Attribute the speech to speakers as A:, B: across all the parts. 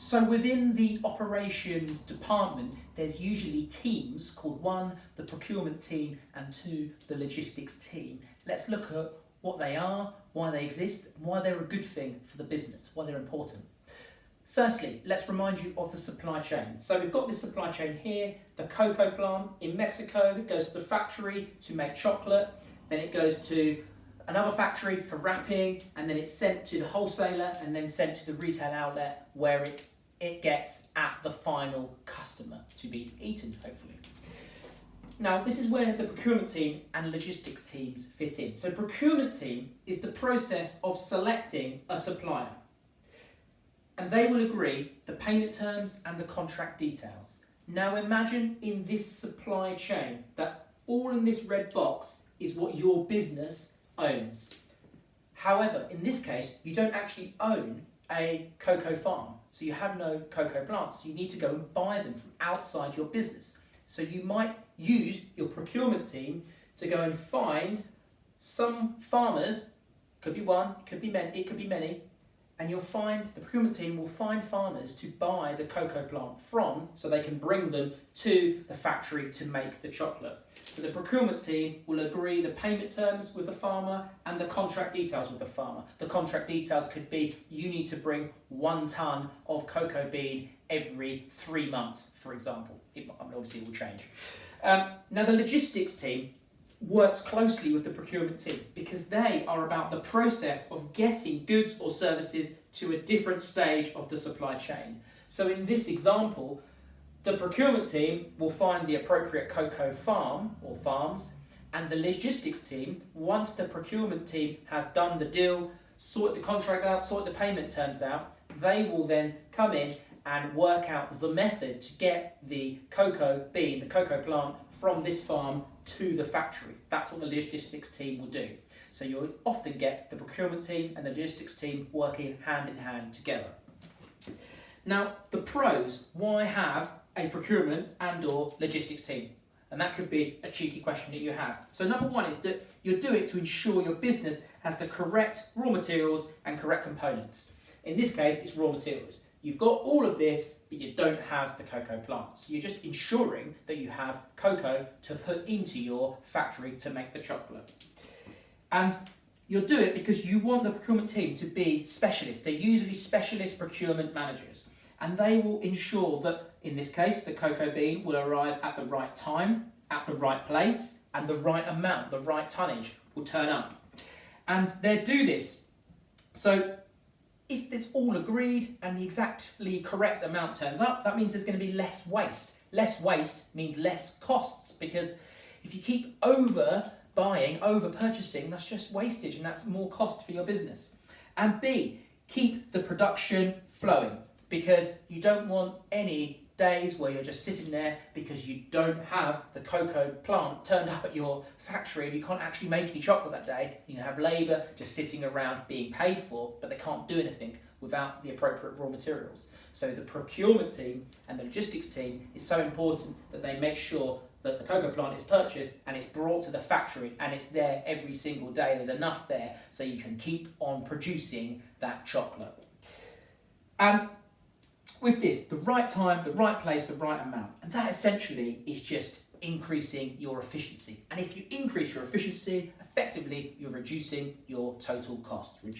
A: So within the operations department, there's usually teams called 1, the procurement team, and 2, the logistics team. Let's look at what they are, why they exist, and why they're a good thing for the business, why they're important. Firstly, let's remind you of the supply chain. So we've got this supply chain here, the cocoa plant in Mexico. It goes to the factory to make chocolate, then it goes to another factory for wrapping, and then it's sent to the wholesaler and then sent to the retail outlet where it gets at the final customer to be eaten, hopefully. Now, this is where the procurement team and logistics teams fit in. So procurement team is the process of selecting a supplier, and they will agree the payment terms and the contract details. Now imagine in this supply chain that all in this red box is what your business owns. However, in this case, you don't actually own a cocoa farm, so you have no cocoa plants. You need to go and buy them from outside your business. So you might use your procurement team to go and find some farmers, could be one, it could be many, and you'll find the procurement team will find farmers to buy the cocoa plant from so they can bring them to the factory to make the chocolate. So the procurement team will agree the payment terms with the farmer and the contract details with the farmer. The contract details could be you need to bring 1 ton of cocoa bean every 3 months, for example. Obviously it will change. Now the logistics team works closely with the procurement team because they are about the process of getting goods or services to a different stage of the supply chain. So in this example, the procurement team will find the appropriate cocoa farm or farms, and the logistics team, once the procurement team has done the deal, sort the contract out, sort the payment terms out, they will then come in and work out the method to get the cocoa bean, the cocoa plant, from this farm to the factory. That's what the logistics team will do. So you'll often get the procurement team and the logistics team working hand in hand together. Now, the pros, why have a procurement and or logistics team? And that could be a cheeky question that you have. So number one is that you'll do it to ensure your business has the correct raw materials and correct components. In this case, it's raw materials. You've got all of this, but you don't have the cocoa plants. So you're just ensuring that you have cocoa to put into your factory to make the chocolate. And you'll do it because you want the procurement team to be specialists. They're usually specialist procurement managers. And they will ensure that, in this case, the cocoa bean will arrive at the right time, at the right place, and the right amount, the right tonnage will turn up. And they do this. So if it's all agreed and the exactly correct amount turns up, that means there's going to be less waste. Less waste means less costs, because if you keep over buying, over purchasing, that's just wastage and that's more cost for your business. And B, keep the production flowing, because you don't want any days where you're just sitting there because you don't have the cocoa plant turned up at your factory and you can't actually make any chocolate that day. You have labour just sitting around being paid for, but they can't do anything without the appropriate raw materials. So the procurement team and the logistics team is so important that they make sure that the cocoa plant is purchased and it's brought to the factory and it's there every single day. There's enough there so you can keep on producing that chocolate. And with this, the right time, the right place, the right amount. And that essentially is just increasing your efficiency. And if you increase your efficiency, effectively, you're reducing your total costs, If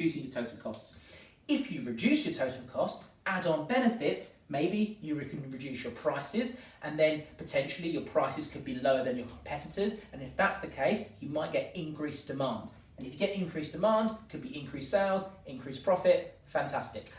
A: you reduce your total costs, add on benefits, maybe you can reduce your prices, and then potentially your prices could be lower than your competitors. And if that's the case, you might get increased demand. And if you get increased demand, could be increased sales, increased profit, fantastic.